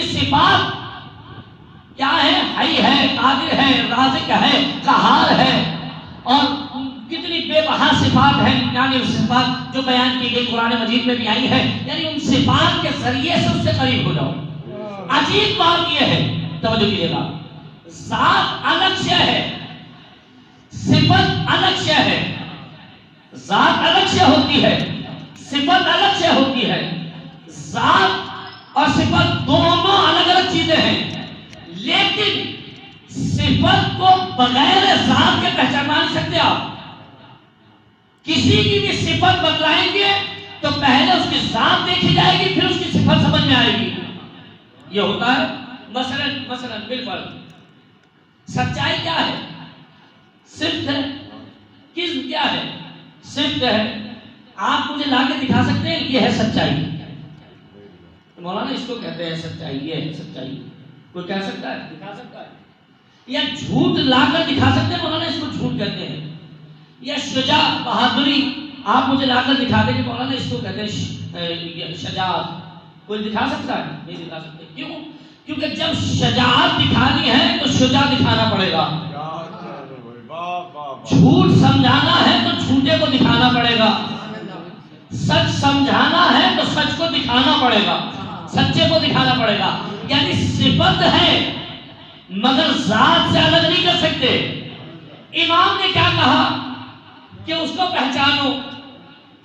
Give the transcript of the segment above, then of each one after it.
کی صفات کیا ہے؟ حی ہے، قادر ہے، رازق ہے، قہار ہے، اور کتنی بے بہا صفات ہیں، یعنی صفات جو بیان کی گئی قرآن مجید میں بھی آئی ہے، یعنی ان صفات کے ذریعے سے اس سے قریب ہو جاؤ۔ عجیب بات یہ ہے، توجہ کیجیے گا، ذات الگ شے ہے، صفت الگ شے ہے، ذات الگ شے ہوتی ہے، صفت الگ شے ہوتی ہے۔ ذات اور صفت دونوں الگ الگ چیزیں ہیں، لیکن صفت کو بغیر ذات کے پہچانا نہیں سکتے آپ۔ کسی کی بھی صفت بتلائیں گے تو پہلے اس کی ذات دیکھی جائے گی، پھر اس کی صفت سمجھ میں آئے گی۔ یہ ہوتا ہے مثلا بالفرض سچائی کیا ہے؟ صفت ہے۔ کذب کیا ہے؟ صفت ہے۔ آپ مجھے لا کے دکھا سکتے ہیں یہ ہے سچائی، مولانا اس کو کہتے ہیں سچائی، یہ ہے سچائی، کوئی کہہ سکتا ہے؟ دکھا سکتا ہے؟ یا جھوٹ لا کر دکھا سکتے ہیں، مولانا اس کو جھوٹ کہتے ہیں؟ یا شجاع بہادری آپ مجھے لا کر دکھا دیں کہ مولانا اس کو کہتے ہیں شجاعت، کوئی دکھا سکتا ہے؟ نہیں دکھا سکتے۔ کیوں؟ کیونکہ جب شجاعت دکھانی ہے تو شجاع دکھانا پڑے گا، جھوٹ سمجھانا ہے تو جھوٹے کو دکھانا پڑے گا، سچ سمجھانا ہے تو سچ کو دکھانا پڑے گا، سچے کو دکھانا پڑے گا۔ یعنی صفت ہے مگر ذات سے الگ نہیں کر سکتے۔ امام نے کیا کہا کہ اس کو پہچانو،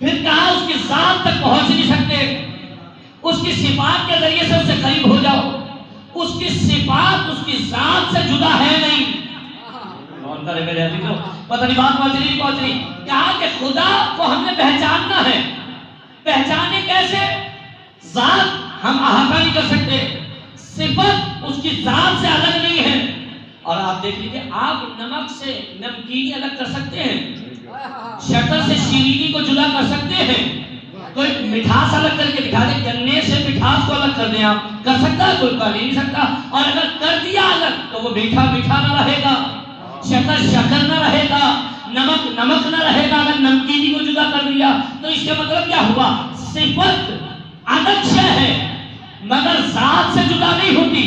پھر کہا اس کی ذات تک پہنچ نہیں سکتے، اس کی صفات کے ذریعے سے اس سے قریب ہو جاؤ، اس کی صفات اس کی ذات سے جدا ہے نہیں۔ میرے عزیزوں پتہ نہیں بات پہنچ رہی۔ کہا کہ خدا کو ہم نے پہچاننا ہے، پہچانے کیسے؟ ذات ہم احاطہ نہیں کر سکتے، صفت اس کی ذات سے الگ نہیں ہے۔ اور آپ دیکھ لیجیے، آپ نمک سے نمکینی الگ کر سکتے ہیں، شکر سے شیرینی کو جدا کر سکتے ہیں، کوئی مٹھاس الگ کر کے دکھا دے، گنے سے مٹھاس کو الگ کر دیں، آپ کر سکتا ہے؟ کوئی کر نہیں سکتا۔ اور اگر کر دیا الگ تو وہ میٹھا میٹھا نہ رہے گا، شکر شکر نہ رہے گا، نمک نمک نہ رہے گا۔ اگر نمکینی کو جدا کر دیا تو اس کا مطلب کیا ہوا؟ صفت الگ شے ہے مگر ذات سے جدا نہیں ہوتی۔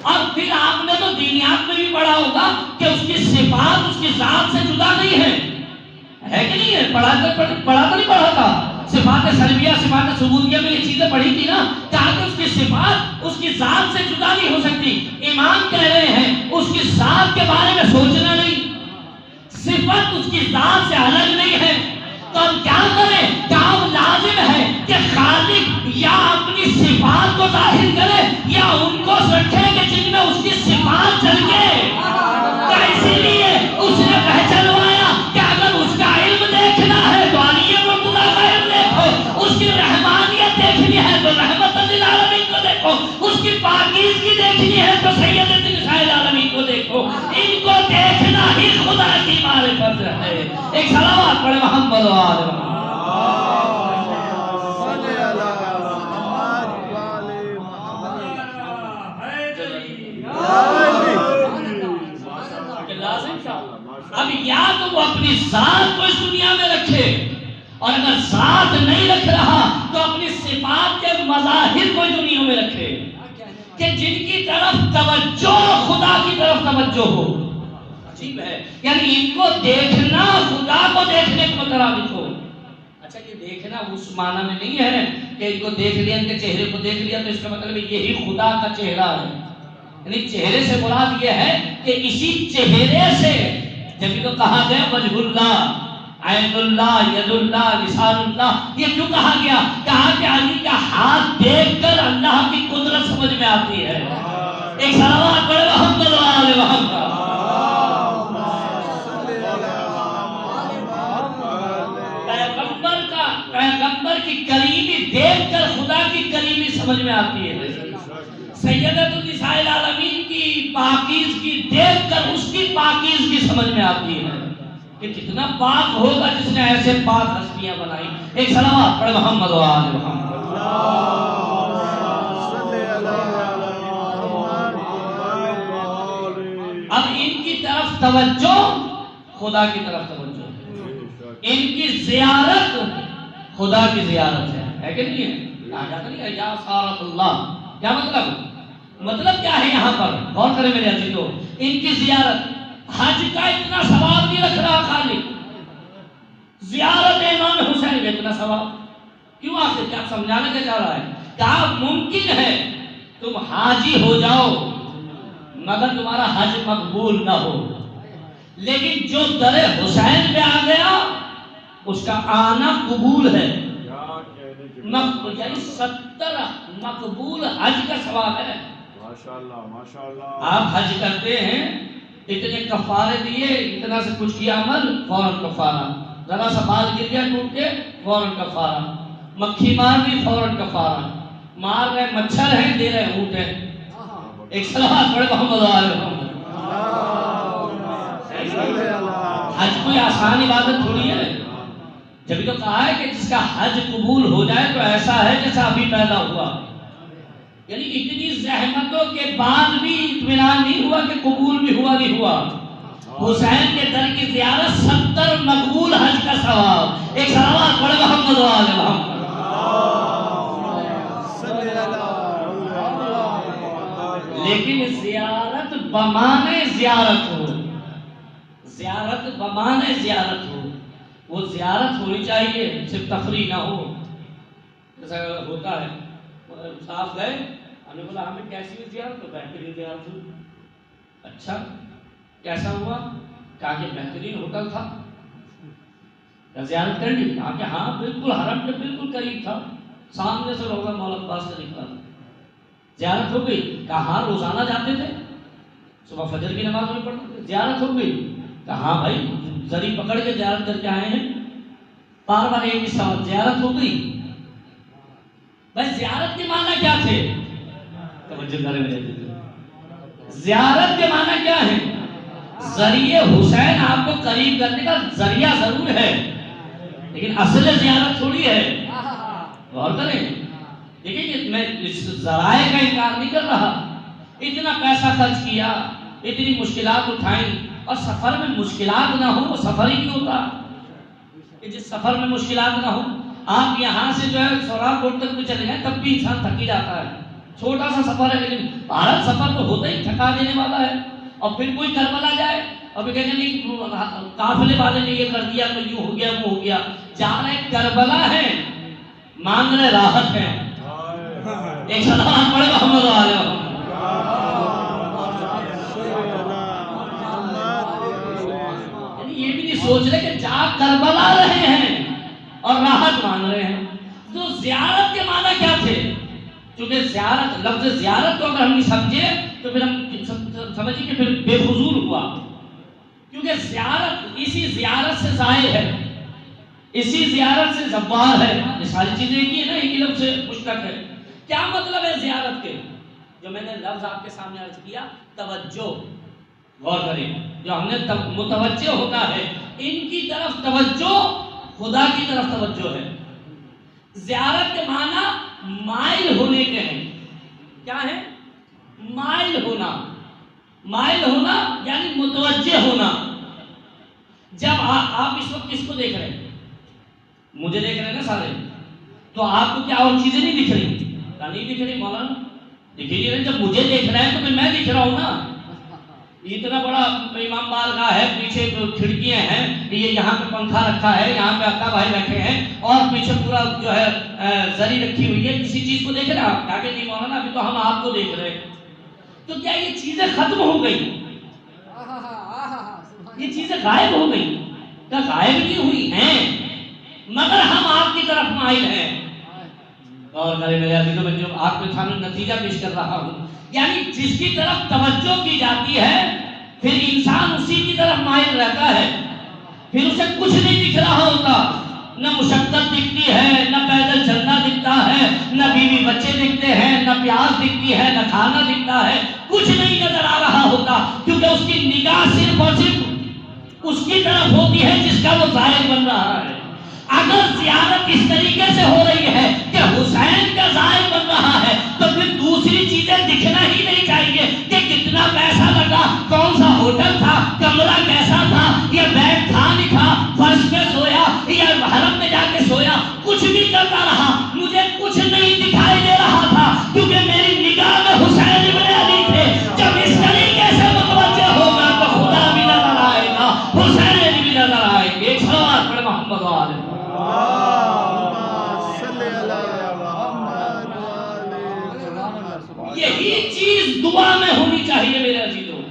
اور پھر آپ نے تو دینیات میں بھی پڑھا ہوگا کہ اس کی صفات اس کی ذات سے جدا نہیں ہے کہ نہیں ہے؟ پڑھا تو نہیں پڑھا تھا؟ صفات سلبیہ صفات ثبوتیہ میں یہ چیزیں پڑھی تھی نا، کہا کہ اس کی صفات اس کی ذات سے جدا نہیں ہو سکتی۔ امام کہہ رہے ہیں اس کی ذات کے بارے میں سوچنا نہیں، صفت اس کی ذات سے الگ نہیں ہے، تو ہم کیا کریں؟ کام لازم ہے کہ خالق یا اپنی صفات کو ظاہر کرے یا ان کو رکھے کہ جن میں اس کی صفات چل گئے۔ تو اسی لیے اس نے پہچانوایا کہ اگر اس کا علم دیکھنا ہے تو علی مرتضیٰ کا علم دیکھو، اس کی رحمانیت دیکھنی ہے تو رحمت للعالمین کو دیکھو، اس کی پاکیزگی دیکھنی ہے تو سید نساء العالمین کو دیکھو۔ ان کو دیکھنا ہی خدا کی معرفت ہے۔ ایک صلوات پڑھے محمد و آل محمد۔ اب یا تو وہ اپنی ذات کو اس دنیا میں رکھے، اور اگر ذات نہیں رکھ رہا تو اپنی صفات کے مظاہر کو دنیا میں رکھے کہ جن کی طرف توجہ خدا کی طرف توجہ ہو۔ عجیب ہے، یعنی ان کو دیکھنا خدا کو دیکھنے کے مطابق ہو۔ اچھا یہ دیکھنا اس معنی میں نہیں ہے کہ ان کو دیکھ لیا، ان کے چہرے کو دیکھ لیا تو اس کا مطلب یہی خدا کا چہرہ ہے، یعنی چہرے سے مراد یہ ہے کہ اسی چہرے سے، جبھی تو کہا گیا وجہ اللہ، عین اللہ، ید اللہ، لسان اللہ۔ یہ کیوں کہا گیا؟ کہا کہ علی کا ہاتھ دیکھ کر اللہ کی قدرت سمجھ میں آتی ہے۔ ایک صلوات پڑھے محمد و آل محمد۔ پیغمبر کی کریمی دیکھ کر خدا کی کریمی سمجھ میں آتی ہے۔ سیدۃ النساء العالمین کی پاکیزگی دیکھ کر اس کی پاکیزگی سمجھ میں آتی ہے کہ کتنا پاک ہوگا جس نے ایسے پاک ہستیاں بنائی۔ ایک صلوات پڑھے محمد و آل محمد۔ اب ان کی طرف توجہ، خدا کی طرف توجہ، ان کی زیارت خدا کی زیارت ہے کہ نہیں ہے؟ کہا جاتا نہیں ہے یا سارت اللہ، کیا مطلب؟ مطلب کیا ہے یہاں پر غور کریں میرے عزیزو، ان کی زیارت حج کا اتنا ثواب نہیں رکھ رہا، خالی زیارت امام حسین کا اتنا ثواب کیوں؟ آخر کیا سمجھانا کیا چاہ رہا ہے؟ کہا ممکن ہے تم حاجی ہو جاؤ مگر تمہارا حج مقبول نہ ہو، لیکن جو در حسین پہ آ گیا اس کا آنا قبول ہے، یعنی 70 مقبول حج کا ثواب ہے۔ ماشاءاللہ ماشاءاللہ، آپ حج کرتے ہیں، اتنے کفارے دیے، اتنا سے کچھ کیا عمل، فوراً کفارہ، ذرا سا بال گر گیا ٹوٹ کے فوراً کفارہ، مکھی مار دی فوراً کفارہ، مار رہے مچھر ہیں دے رہے اونٹ ہیں، ایک صلوات پڑھے محمد علیہ وسلم۔ حج کوئی آسان عبادت تھوڑی ہے، جبھی تو کہا ہے کہ جس کا حج قبول ہو جائے تو ایسا ہے جیسا ابھی پیدا ہوا، یعنی اتنی زحمتوں کے بعد بھی اطمینان نہیں ہوا کہ قبول بھی ہوا نہیں ہوا۔ حسین کے در کی زیارت 70 مقبول حج کا ثواب، ایک صلوات پڑھے محمد علیہ وسلم۔ لیکن زیارت بمانے زیارت ہو، زیارت بمانے زیارت ہو، وہ زیارت ہونی چاہیے، صرف تفریح نہ ہو۔ جیسا ہوتا ہے صاحب گئے، ہم نے بولا ہمیں کیسی ہوئی زیارت؟ تو بہترین زیارت ہوئی۔ اچھا کیسا ہوا؟ کہا کہ بہترین ہوٹل تھا۔ کیا زیارت کر لی؟ کہا کہ ہاں بالکل حرم کے بالکل قریب تھا، سامنے سے روزہ مولا عباس سے نکلا۔ زیارت ہو گئی؟ کہا ہاں روزانہ جاتے تھے، صبح فجر کی نماز میں پڑھتے تھے۔ زیارت ہو گئی؟ کہا ہاں بھائی زری پکڑ کے زیارت کر کے آئے ہیں، بار بار ایک ہی سوال، زیارت ہو گئی؟ بھائی زیارت کے معنی کیا تھے؟ توجہ کریں میرے دل، زیارت کے معنی کیا ہے؟ ذریعہ حسین آپ کو قریب کرنے کا ذریعہ ضرور ہے، لیکن اصل زیارت تھوڑی ہے۔ غور کریں، دیکھیں میں اس ذرائع کا انکار نہیں کر رہا، اتنا پیسہ خرچ کیا، اتنی مشکلات اٹھائیں، اور سفر میں مشکلات نہ ہو وہ سفر ہی نہیں ہوتا۔ کہ جس سفر میں مشکلات نہ ہو، آپ یہاں سے جو ہے سوراب روڈ تک بھی چلے جائیں تب بھی انسان تھک ہی جاتا ہے، چھوٹا سا سفر ہے، لیکن بھارت سفر تو ہوتا ہی تھکا دینے والا ہے۔ اور پھر کوئی کربلا جائے اور پھر کہتے نہیں قافلے والے نے یہ کر دیا تو یوں ہو گیا وہ ہو گیا، جا رہے کربلا ہے، مانگ رہے راحت ہے۔ ایک صلوات پڑھے محمد علیہ وسلم۔ یہ بھی نہیں سوچ رہے کہ جا کربلا رہے ہیں اور راحت مان رہے ہیں۔ تو زیارت کے معنی کیا تھے؟ چونکہ زیارت، لفظ زیارت کو اگر ہم نہیں سمجھے تو پھر ہم سمجھیں کہ پھر بے فضول ہوا، کیونکہ زیارت اسی زیارت سے زائر ہے، اسی زیارت سے زوار ہے، یہ ساری چیزیں ایک ہی ہے نا، ایک ہی لفظ سے مشتق ہے۔ کیا مطلب ہے زیارت کے؟ جو میں نے لفظ آپ کے سامنے عرض کیا، توجہ، غور کریں، جو ہم نے متوجہ ہوتا ہے، ان کی طرف توجہ، خدا کی طرف توجہ ہے۔ زیارت کے معنی مائل ہونے کے ہیں۔ کیا ہے؟ مائل ہونا، مائل ہونا یعنی متوجہ ہونا۔ جب آپ اس وقت کس کو دیکھ رہے ہیں؟ مجھے دیکھ رہے ہیں نا سارے، تو آپ کو کیا اور چیزیں نہیں دکھ رہی؟ کیا نہیں دکھ رہی مولانا؟ دکھ ہی رہے، جب مجھے دیکھ رہے ہیں تو پھر میں دکھ رہا ہوں نا۔ اتنا بڑا امام بارگاہ ہے، پیچھے کھڑکیاں ہیں، یہ یہاں پہ پنکھا رکھا ہے، یہاں پہ آقا بھائی بیٹھے ہیں، اور پیچھے پورا جو ہے زری رکھی ہوئی ہے، کسی چیز کو دیکھ رہے ہیں آپ؟ کیا کہ نہیں مولانا ابھی تو ہم آپ کو دیکھ رہے ہیں۔ تو کیا یہ چیزیں ختم ہو گئی؟ یہ چیزیں غائب ہو گئی؟ کیا غائب نہیں ہوئی ہیں، مگر ہم آپ کی طرف مائل ہیں۔ اور میرے عزیزوں میں جو آپ کے سامنے نتیجہ پیش کر رہا ہوں، یعنی جس کی طرف توجہ کی جاتی ہے پھر انسان اسی کی طرف مائل رہتا ہے، پھر اسے کچھ نہیں دکھ رہا ہوتا، نہ مشقت دکھتی ہے، نہ پیدل چلنا دکھتا ہے، نہ بیوی بچے دکھتے ہیں، نہ پیاس دکھتی ہے، نہ کھانا دکھتا ہے، کچھ نہیں نظر آ رہا ہوتا، کیونکہ اس کی نگاہ صرف اور صرف اس کی طرف ہوتی ہے جس کا وہ ظاہر بن رہا ہے۔ اگر زیارت اس طریقے سے ہو رہی ہے کہ حسین کا ظاہر بن رہا ہے تو پھر دوسری چیزیں دکھنا ہی نہیں چاہیے کہ کتنا پیسہ لگا، کون سا ہوٹل تھا، کمرہ کیسا تھا، یا بیڈ تھا نہیں تھا، فرش پہ سویا یا حرم میں جا کے سویا، کچھ بھی کرتا رہا، مجھے کچھ نہیں دکھائی دے رہا تھا، کیونکہ میری نگاہ میں حسین ابن یہی چیز دعا میں ہونی چاہیے میرے عزیزوں.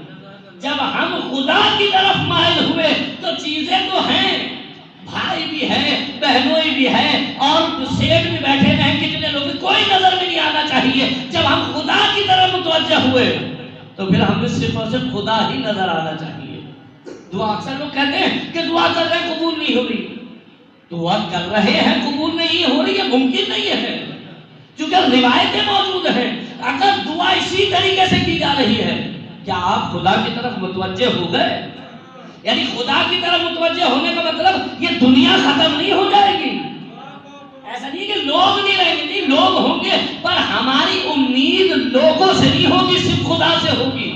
جب ہم خدا کی طرف مائل ہوئے تو چیزیں تو ہیں، بھائی بھی ہے، بہنوئی بھی ہے، اور سیٹ بھی بیٹھے ہیں کتنے لوگ، کوئی نظر میں نہیں آنا چاہیے. جب ہم خدا کی طرف متوجہ ہوئے تو پھر ہمیں صرف اور صرف خدا ہی نظر آنا چاہیے. دعا اکثر لوگ کہتے ہیں کہ دعا کر رہے ہیں قبول نہیں ہو رہی. دعا کر رہے ہیں قبول نہیں ہو رہی ہے، ممکن نہیں ہے، کیونکہ روایتیں موجود ہیں. اگر دعا اسی طریقے سے کی جا رہی ہے، کیا آپ خدا کی طرف متوجہ ہو گئے؟ یعنی خدا کی طرف متوجہ ہونے کا مطلب یہ دنیا ختم نہیں ہو جائے گی. ایسا نہیں کہ لوگ نہیں رہیں گے، نہیں، لوگ ہوں گے، پر ہماری امید لوگوں سے نہیں ہوگی، صرف خدا سے ہوگی.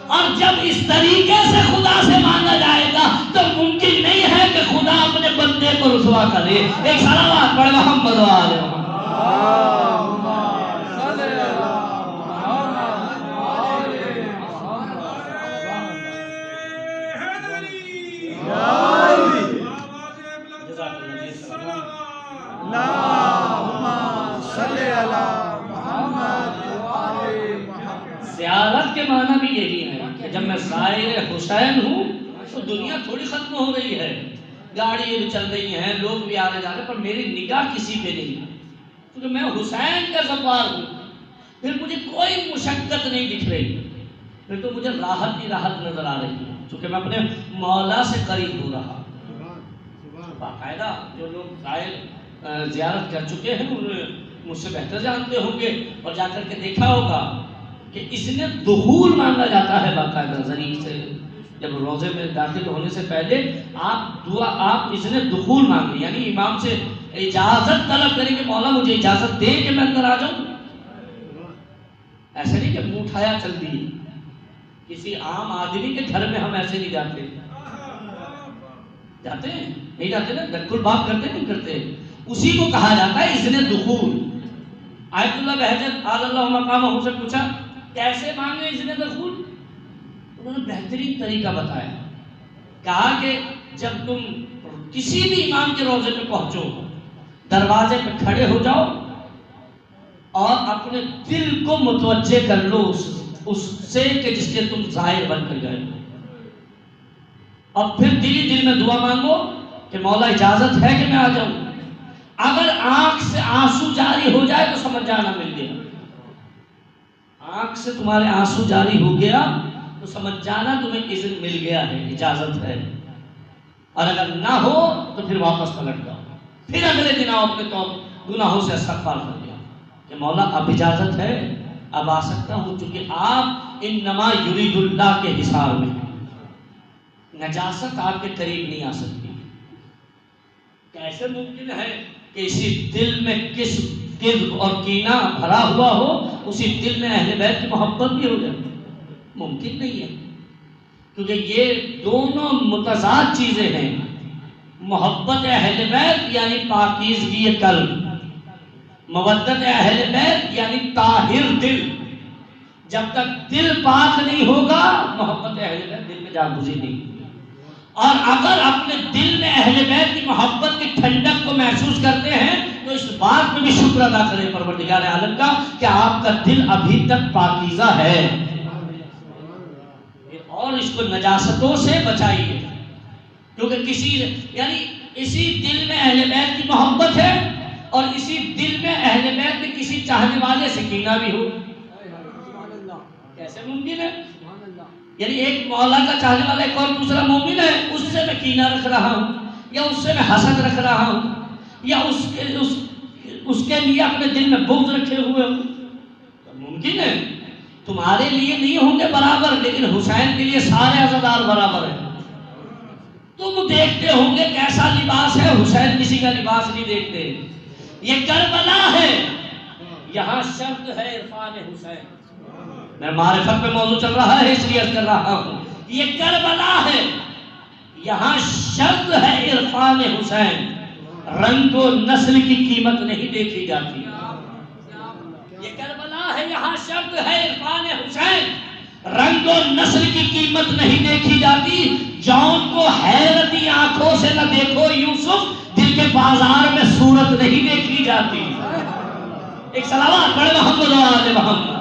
اور جب اس طریقے سے خدا سے مانگا جائے گا تو ممکن نہیں ہے کہ خدا اپنے بندے کو رسوا کرے. ایک صلوات پڑھ محمد و آل محمد. زیارت کے معنی بھی یہی ہے کہ جب میں زائر حسین ہوں تو دنیا تھوڑی ختم ہو رہی ہے، گاڑی بھی چل رہی ہیں، لوگ بھی آ رہے جا رہے، پر میری نگاہ کسی پہ نہیں، کیونکہ میں حسین کا زوار ہوں. پھر مجھے کوئی مشقت نہیں دکھ رہی، پھر تو مجھے راحت ہی راحت نظر آ رہی ہے، کیونکہ میں اپنے مولا سے قریب ہو رہا. باقاعدہ جو لوگ زائر زیارت کر چکے ہیں انہیں مجھ سے بہتر جانتے ہوں گے، اور جا کر کے دیکھا ہوگا کہ اس نے دخول مانگا جاتا ہے باقاعدہ ذریعے سے. جب روزے میں داخل ہونے سے پہلے آپ اس نے دخول مانگی، یعنی امام سے اجازت طلب کریں کہ مولا مجھے اجازت دے کہ میں اندر آ جاؤں. ایسے نہیں کہ منہ اٹھایا چل دی. کسی عام آدمی کے گھر میں ہم ایسے نہیں جاتے. جاتے ہیں؟ نہیں جاتے نا، دخل بات کرتے نہیں کرتے. اسی کو کہا جاتا ہے اذن دخول. آیت اللہ بہجت آل اللہ مقامہ سے پوچھا کیسے مانگے اذن دخول؟ انہوں نے بہترین طریقہ بتایا. کہا کہ جب تم کسی بھی امام کے روضے پہ پہنچو، دروازے پہ کھڑے ہو جاؤ اور اپنے دل کو متوجہ کر لو اس سے کہ جس کے تم زائر بن کر گئے، اور پھر دل ہی دل میں دعا مانگو کہ مولا اجازت ہے کہ میں آ جاؤں. اگر آنکھ سے آنسو جاری ہو جائے تو سمجھ جانا مل گیا. آنکھ سے تمہارے آنسو جاری ہو گیا تو سمجھ جانا تمہیں اذن مل گیا ہے، اجازت ہے. اور اگر نہ ہو تو پھر واپس پلٹ جاؤ. پھر اگلے دن آؤ اپنے گناہوں سے استغفار کر لیا کہ مولا اب اجازت ہے، اب آ سکتا ہوں، چونکہ آپ انما یرید اللہ کے حساب میں ہیں. نجاست آپ کے قریب نہیں آ سکتی. کیسے ممکن ہے کہ اسی دل میں کذب اور کینہ بھرا ہوا ہو، اسی دل میں اہل بیت کی محبت بھی ہو جائے؟ ممکن نہیں ہے، کیونکہ یہ دونوں متضاد چیزیں ہیں. محبت اہل بیت یعنی پاکیزگی قلب، مودت اہل بیت یعنی طاہر دل. جب تک دل پاک نہیں ہوگا محبت اہل بیت دل میں جاگزی نہیں ہوگی. اور اگر اپنے دل میں اہل بیت کی محبت کی ٹھنڈک کو محسوس کرتے ہیں تو اس بات میں بھی شکر ادا کریں پروردگار عالم کا کہ آپ کا دل ابھی تک پاکیزہ ہے، اور اس کو نجاستوں سے بچائیے. کیونکہ یعنی اسی دل میں اہل بیت کی محبت ہے اور اسی دل میں اہل بیت میں کسی چاہنے والے سے کینہ بھی ہو. کیسے ممکن ہے؟ یعنی ایک مولا کا چاہنے والا ایک اور دوسرا مومن ہے، اس سے میں کینہ رکھ رہا ہوں، یا اس سے میں حسد رکھ رہا ہوں، یا اس کے لیے اپنے دل میں بغض رکھے ہوئے ہوں. ممکن ہے تمہارے لیے نہیں ہوں گے برابر، لیکن حسین کے لیے سارے عزادار برابر ہیں. تم دیکھتے ہوں گے کیسا لباس ہے، حسین کسی کا لباس نہیں دیکھتے. یہ کربلا ہے، یہاں شرط ہے عرفان حسین. میں معرفت پہ موضوع چل رہا ہے اس لیے کر رہا ہوں. یہ کربلا ہے، یہاں شرط ہے عرفان حسین. رنگ و نسل کی قیمت نہیں دیکھی جاتی. یہ کربلا ہے، یہاں شرط ہے عرفان حسین. رنگ و نسل کی قیمت نہیں دیکھی جاتی. جون کو حیرتی آنکھوں سے نہ دیکھو یوسف، دل کے بازار میں صورت نہیں دیکھی جاتی. ایک صلوات پڑھ محمد و آل محمد.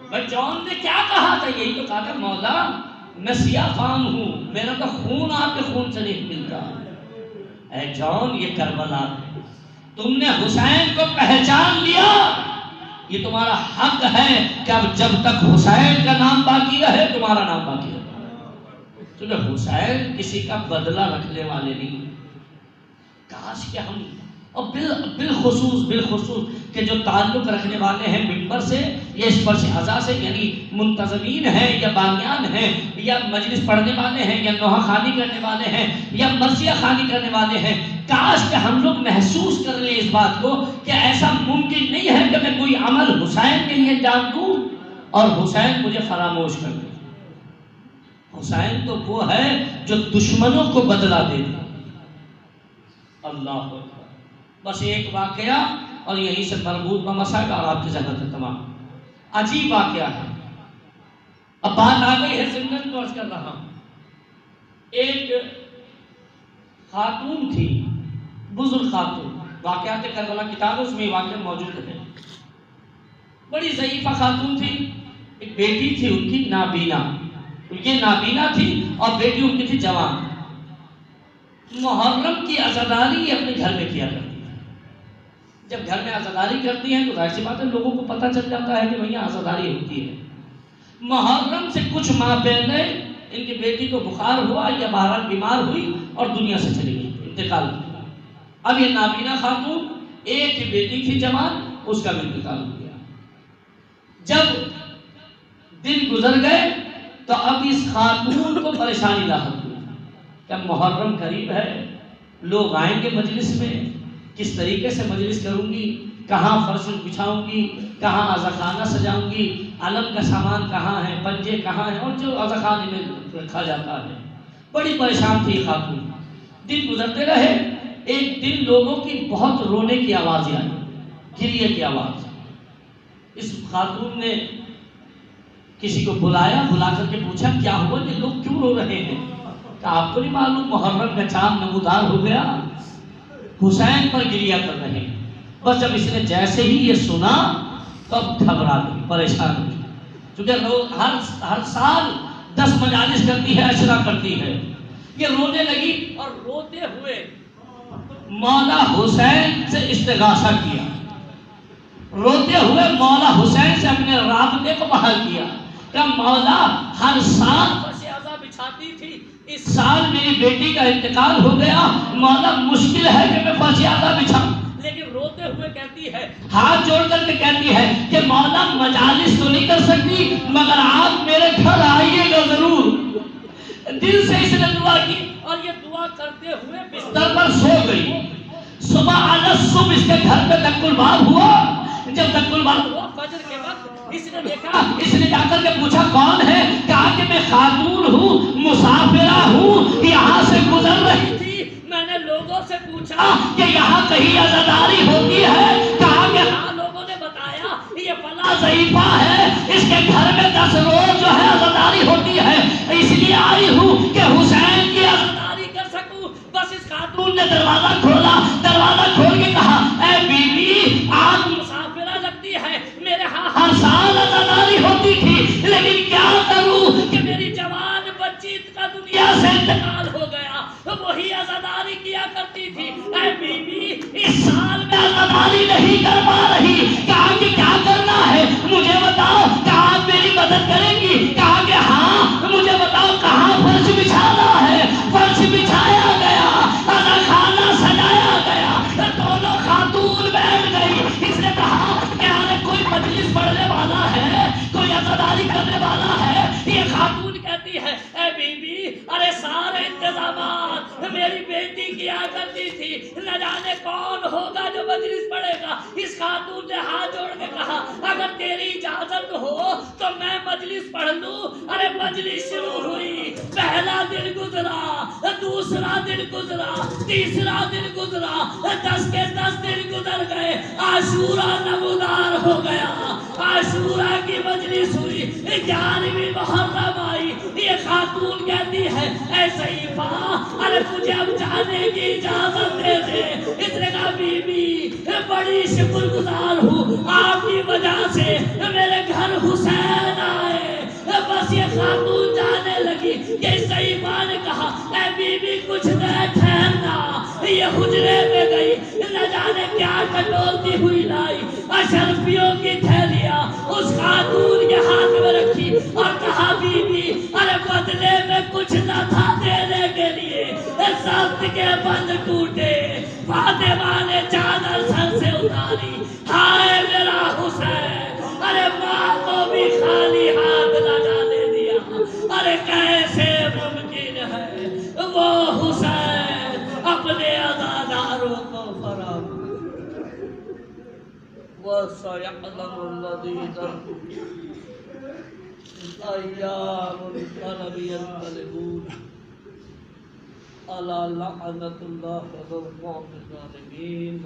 بھائی جان نے کیا کہا تھا؟ یہی تو کہا تھا مولا میں سیاہ فام ہوں، میرا تو خون آپ کے خون سے نہیں ملتا. اے جان یہ کربلا ہے، تم نے حسین کو پہچان لیا، یہ تمہارا حق ہے کہ اب جب تک حسین کا نام باقی رہے تمہارا نام باقی رہے. کیونکہ حسین کسی کا بدلہ رکھنے والے نہیں. کاش کہ ہم اور بالخصوص کہ جو تعلق رکھنے والے ہیں ممبر سے یا اس فرش اعضاء سے، یعنی منتظمین ہیں یا بانیان ہیں یا مجلس پڑھنے والے ہیں یا نوحہ خوانی کرنے والے ہیں یا مرثیہ خوانی کرنے والے ہیں، کاش کہ ہم لوگ محسوس کر لیں اس بات کو کہ ایسا ممکن نہیں ہے کہ میں کوئی عمل حسین کے لیے جان دوں اور حسین مجھے فراموش کر دے. حسین تو وہ ہے جو دشمنوں کو بدلہ دے دے. اللہ اکبر. بس ایک واقعہ اور یہیں سے مربوط مسائل اور آپ کی ذہن ہے تمام. عجیب واقعہ ہے. اب بات آ گئی ہے سندن کو عرض کر رہا ہوں. ایک خاتون تھی، بزرگ خاتون، واقعات کربلا کتاب اس میں واقعہ موجود ہے. بڑی ضعیفہ خاتون تھی. ایک بیٹی تھی ان کی نابینا، یہ نابینا تھی اور بیٹی ان کی تھی جوان. محرم کی عزاداری اپنے گھر میں کیا کرتی ہے. جب گھر میں عزاداری کرتی ہیں تو ظاہر سی بات ہے لوگوں کو پتہ چل جاتا ہے کہ بھئی عزاداری ہوتی ہے. محرم سے کچھ ماہ پہلے ان کی بیٹی کو بخار ہوا یا بہرحال بیمار ہوئی اور دنیا سے چلی گئی، انتقال کیا. اب یہ نابینا خاتون، ایک ہی بیٹی تھی جوان، اس کا بھی انتقال ہو گیا. جب دن گزر گئے تو اب اس خاتون کو پریشانی لاحق ہوئی کہ محرم قریب ہے، لوگ آئیں گے مجلس میں، کس طریقے سے مجلس کروں گی، کہاں فرش بچھاؤں گی، کہاں عزاخانہ سجاؤں گی، علم کا سامان کہاں ہے، پنجے کہاں ہیں، اور جو عزاخانے میں رکھا جاتا ہے. بڑی پریشان تھی خاتون. دن گزرتے رہے. ایک دن لوگوں کی بہت رونے کی آوازیں آئی، گریے کی آواز. اس خاتون نے کسی کو بلایا، بلا کر کے پوچھا کیا ہوا، یہ لوگ کیوں رو رہے ہیں؟ کہ آپ کو نہیں معلوم محرم کا چاند نمودار ہو گیا، حسین پر گریہ کر رہے ہیں. بس جب اس نے جیسے ہی یہ سنا تب گھبرا گئی، پریشان ہوئی. کیونکہ ہر سال 10 مجالس کرتی ہے، عشرہ کرتی ہے. یہ رونے لگی اور روتے ہوئے مولا حسین سے استغاثہ کیا. روتے ہوئے مولا حسین سے اپنے رابطے کو بحال کیا کہ مولا ہر سال فرش اعضاء بچھاتی تھی، اس سال میری بیٹی کا انتقال ہو گیا، مولا مشکل ہے کہ میں فرش اعضاء بچھاؤں. لیکن روتے ہوئے کہتی ہے، ہاتھ جوڑ کر کے کہتی ہے کہ مولا مجالس تو نہیں کر سکتی مگر آپ میرے گھر آئیے گا ضرور. دل سے اس نے دعا کی اور یہ دعا کرتے ہوئے بستر پر سو گئی. صبح صبح اس کے گھر پہ دق الباب ہوا. جب دق الباب ہوا فجر کے وقت اس نے دیکھا، اس نے جا کر کے پوچھا کون ہے؟ کہا کہ میں خاتون ہوں، مسافرہ ہوں، یہاں سے گزر رہی تھی. میں نے لوگوں سے پوچھا کہ یہاں کہیں عزاداری ہوتی ہے؟ کہا کہ ہاں، لوگوں نے بتایا یہ فلاں ضعیفہ ہے، اس کے گھر میں 10 روز جو ہے عزاداری ہوتی ہے، اس لیے آئی ہوں کہ حسین کی عزاداری کر سکوں. بس اس خاتون نے دروازہ کھولا، دروازہ کھول کے کہا اے بی بی آپ مسافرہ لگتی ہے، میرے ہاں ہر سال عزاداری ہوتی تھی، لیکن کیا کروں کہ میری جوان بچی کا دنیا سے انتقال ہو گیا، وہی عزاداری کیا کرتی تھی. اے بی بی اس سال میں عزاداری نہیں کر پا رہی. کہا کہ کیا کرنا ہے مجھے بتاؤ، کہا آپ میری مدد کریں گی؟ کہا کہ ہاں مجھے بتاؤ کہاں فرش بچھانا ہے. فرش بچھایا گیا، عزاخانہ سجایا گیا. دونوں خاتون بیٹھ گئی. اس نے کہا کہ ارے کوئی مجلس پڑھنے والا ہے، کوئی عزاداری کرنے والا ہے. یہ خاتون کہتی ہے اے بی بی ارے سارے انتظامات میری بیٹی کیا کرتی تھی، نہ جانے کون ہوگا جو مجلس پڑھے گا. اس خاتون نے ہاتھ جوڑ کے کہا اگر تیری اجازت ہو تو میں مجلس پڑھ لوں. ارے مجلس شروع ہوئی. پہلا دن گزرا، دوسرا دن گزرا، تیسرا دن گزرا، 10 کے 10 دن گزر گئے. عاشورہ نمودار ہو گیا، عاشورہ کی مجلس ہوئی. 11ویں محرم آئی. یہ خاتون کہتی ہے اے سیفہ ارے مجھے اب جانے کی اجازت دے دے. اس نے کہا بی بی بڑی شکر گزار ہوں آپ کی وجہ سے میرے گھر حسین آئے. بس یہ خاتون جانے لگی کہ سیفہ نے کہا اے بی بی کچھ دیر ٹھہرنا. یہ حجرے میں گئی نہ جانے کیا ٹٹولتی ہوئی لائی اشرفیوں کی تھیلیاں اس خاتون کے ہاتھ میں رکھی اور کہا بی بی ارے بدلے میں کچھ نہ تھا دینے کے لیے. سخت کے بند ٹوٹے فاطمہ نے چادر سر سے اتاری. ہائے میرا حسین ارے ماں کو بھی خالی ہاتھ نہ جانے دیا. ارے کیسے ممکن ہے وہ حسین اپنے عزاداروں کو فراہم وَسَيَعْلَمُ الَّذِينَ أَيَّامُ الْقَلَبِ يَنْقَلِبُونَ أَلَا لَعْنَةُ اللَّهِ وَالظَّالِمِينَ.